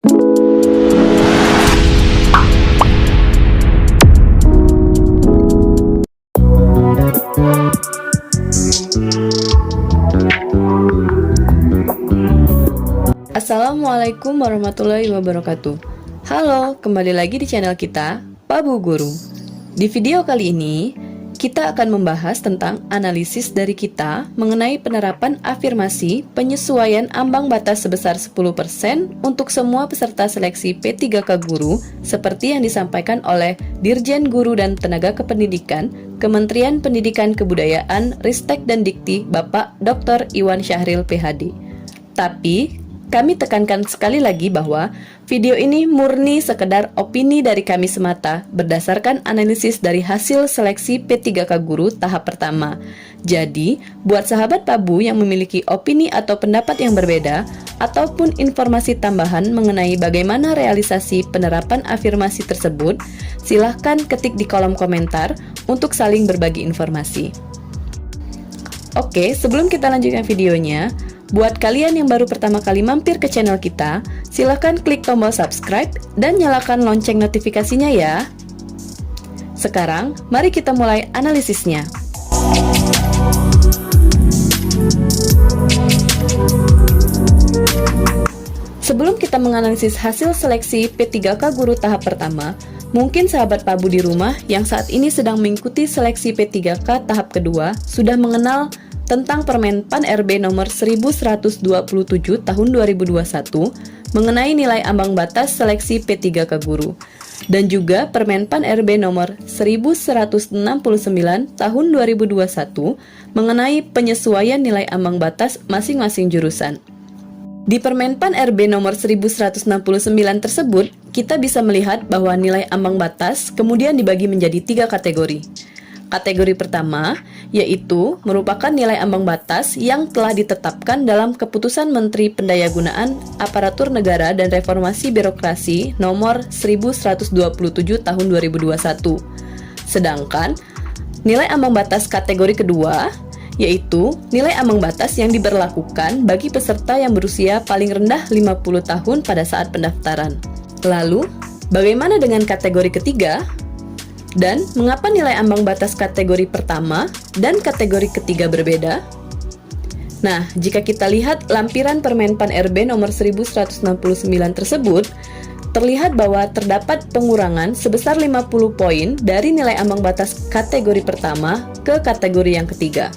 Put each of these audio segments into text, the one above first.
Assalamualaikum warahmatullahi wabarakatuh. Halo, kembali lagi di channel kita, Pak Bu Guru. Di video kali ini, kita akan membahas tentang analisis dari kita mengenai penerapan afirmasi penyesuaian ambang batas sebesar 10% untuk semua peserta seleksi P3K Guru seperti yang disampaikan oleh Dirjen Guru dan Tenaga Kependidikan, Kementerian Pendidikan Kebudayaan, Ristek dan Dikti, Bapak Dr. Iwan Syahril PhD. Tapi, kami tekankan sekali lagi bahwa video ini murni sekedar opini dari kami semata berdasarkan analisis dari hasil seleksi P3K Guru tahap pertama. Jadi, buat sahabat Pak Bu yang memiliki opini atau pendapat yang berbeda ataupun informasi tambahan mengenai bagaimana realisasi penerapan afirmasi tersebut, silahkan ketik di kolom komentar untuk saling berbagi informasi. Oke, sebelum kita lanjutkan videonya, buat kalian yang baru pertama kali mampir ke channel kita, silahkan klik tombol subscribe dan nyalakan lonceng notifikasinya ya. Sekarang, mari kita mulai analisisnya. Sebelum kita menganalisis hasil seleksi P3K Guru tahap pertama, mungkin sahabat Pak Bu di rumah yang saat ini sedang mengikuti seleksi P3K tahap kedua sudah mengenal tentang Permen PAN RB nomor 1127 tahun 2021 mengenai nilai ambang batas seleksi P3K Guru, dan juga Permen PAN RB nomor 1169 tahun 2021 mengenai penyesuaian nilai ambang batas masing-masing jurusan. Di Permen PAN RB nomor 1169 tersebut, kita bisa melihat bahwa nilai ambang batas kemudian dibagi menjadi 3 kategori. Kategori pertama, yaitu merupakan nilai ambang batas yang telah ditetapkan dalam Keputusan Menteri Pendayagunaan Aparatur Negara dan Reformasi Birokrasi nomor 1127 tahun 2021. Sedangkan, nilai ambang batas kategori kedua, yaitu nilai ambang batas yang diberlakukan bagi peserta yang berusia paling rendah 50 tahun pada saat pendaftaran. Lalu, bagaimana dengan kategori ketiga? Dan mengapa nilai ambang batas kategori pertama dan kategori ketiga berbeda? Nah, jika kita lihat lampiran Permen PAN RB nomor 1169 tersebut, terlihat bahwa terdapat pengurangan sebesar 50 poin dari nilai ambang batas kategori pertama ke kategori yang ketiga.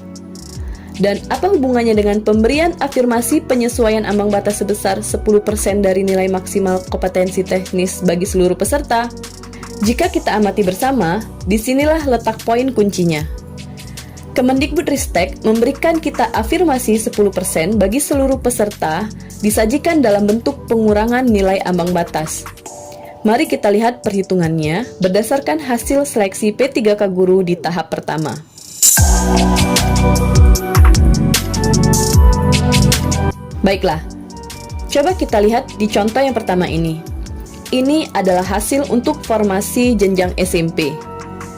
Dan apa hubungannya dengan pemberian afirmasi penyesuaian ambang batas sebesar 10% dari nilai maksimal kompetensi teknis bagi seluruh peserta? Jika kita amati bersama, disinilah letak poin kuncinya. Kemendikbudristek memberikan kita afirmasi 10% bagi seluruh peserta disajikan dalam bentuk pengurangan nilai ambang batas. Mari kita lihat perhitungannya berdasarkan hasil seleksi P3K Guru di tahap pertama. Baiklah, coba kita lihat di contoh yang pertama ini. Ini adalah hasil untuk formasi jenjang SMP.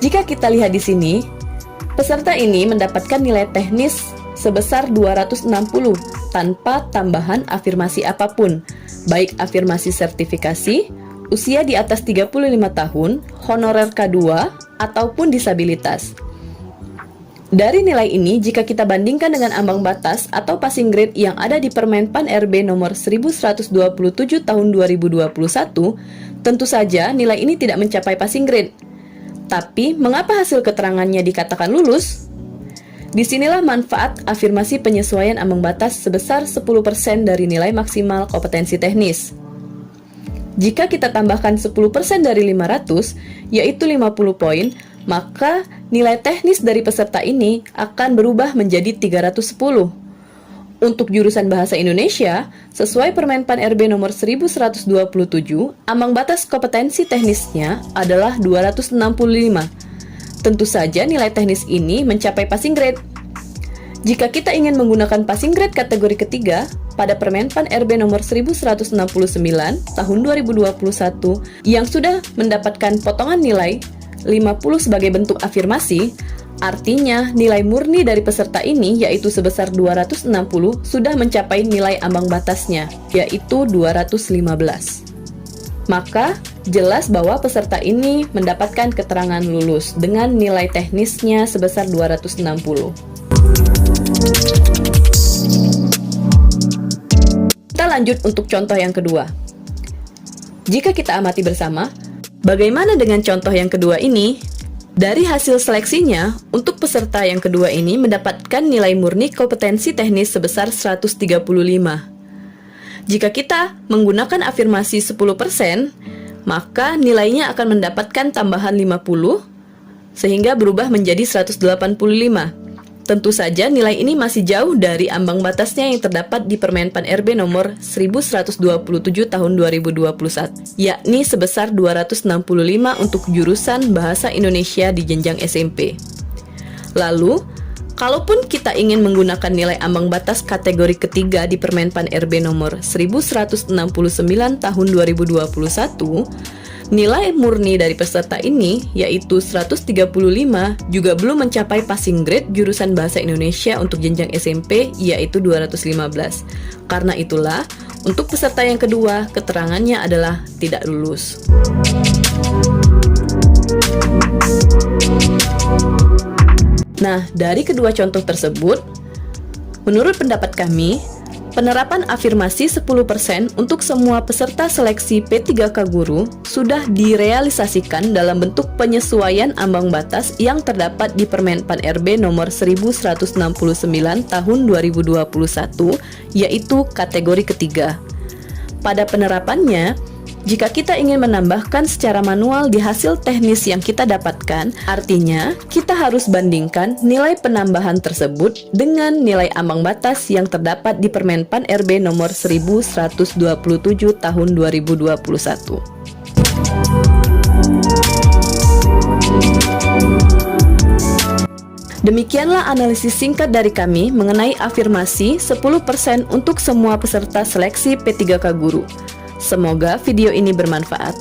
Jika kita lihat di sini, peserta ini mendapatkan nilai teknis sebesar 260 tanpa tambahan afirmasi apapun, baik afirmasi sertifikasi, usia di atas 35 tahun, honorer K2, ataupun disabilitas. Dari nilai ini, jika kita bandingkan dengan ambang batas atau passing grade yang ada di Permen PAN RB nomor 1127 tahun 2021, tentu saja nilai ini tidak mencapai passing grade. Tapi, mengapa hasil keterangannya dikatakan lulus? Disinilah manfaat afirmasi penyesuaian ambang batas sebesar 10% dari nilai maksimal kompetensi teknis. Jika kita tambahkan 10% dari 500, yaitu 50 poin, maka nilai teknis dari peserta ini akan berubah menjadi 310. Untuk jurusan Bahasa Indonesia, sesuai Permen PAN RB nomor 1127, ambang batas kompetensi teknisnya adalah 265. Tentu saja nilai teknis ini mencapai passing grade. Jika kita ingin menggunakan passing grade kategori ketiga, pada Permen PAN RB nomor 1169 tahun 2021 yang sudah mendapatkan potongan nilai 50 sebagai bentuk afirmasi, artinya nilai murni dari peserta ini yaitu sebesar 260 sudah mencapai nilai ambang batasnya, yaitu 215. maka jelas bahwa peserta ini mendapatkan keterangan lulus dengan nilai teknisnya sebesar 260. Kita lanjut untuk contoh yang kedua. Jika kita amati bersama, bagaimana dengan contoh yang kedua ini? Dari hasil seleksinya, untuk peserta yang kedua ini mendapatkan nilai murni kompetensi teknis sebesar 135. Jika kita menggunakan afirmasi 10%, maka nilainya akan mendapatkan tambahan 50, sehingga berubah menjadi 185. Tentu saja nilai ini masih jauh dari ambang batasnya yang terdapat di Permenpan RB nomor 1127 tahun 2021, yakni sebesar 265 untuk jurusan Bahasa Indonesia di jenjang SMP. Lalu, kalaupun kita ingin menggunakan nilai ambang batas kategori ketiga di Permenpan RB nomor 1169 tahun 2021, nilai murni dari peserta ini, yaitu 135, juga belum mencapai passing grade jurusan Bahasa Indonesia untuk jenjang SMP, yaitu 215. Karena itulah, untuk peserta yang kedua, keterangannya adalah tidak lulus. Nah, dari kedua contoh tersebut, menurut pendapat kami, penerapan afirmasi 10% untuk semua peserta seleksi P3K Guru sudah direalisasikan dalam bentuk penyesuaian ambang batas yang terdapat di Permenpan RB nomor 1169 tahun 2021, yaitu kategori ketiga. Pada penerapannya, jika kita ingin menambahkan secara manual di hasil teknis yang kita dapatkan, artinya kita harus bandingkan nilai penambahan tersebut dengan nilai ambang batas yang terdapat di Permenpan RB nomor 1127 tahun 2021. Demikianlah analisis singkat dari kami mengenai afirmasi 10% untuk semua peserta seleksi P3K Guru. Semoga video ini bermanfaat.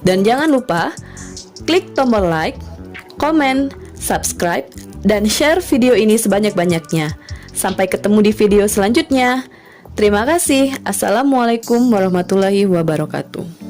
Dan jangan lupa klik tombol like, komen, subscribe, dan share video ini sebanyak-banyaknya. Sampai ketemu di video selanjutnya. Terima kasih. Assalamualaikum warahmatullahi wabarakatuh.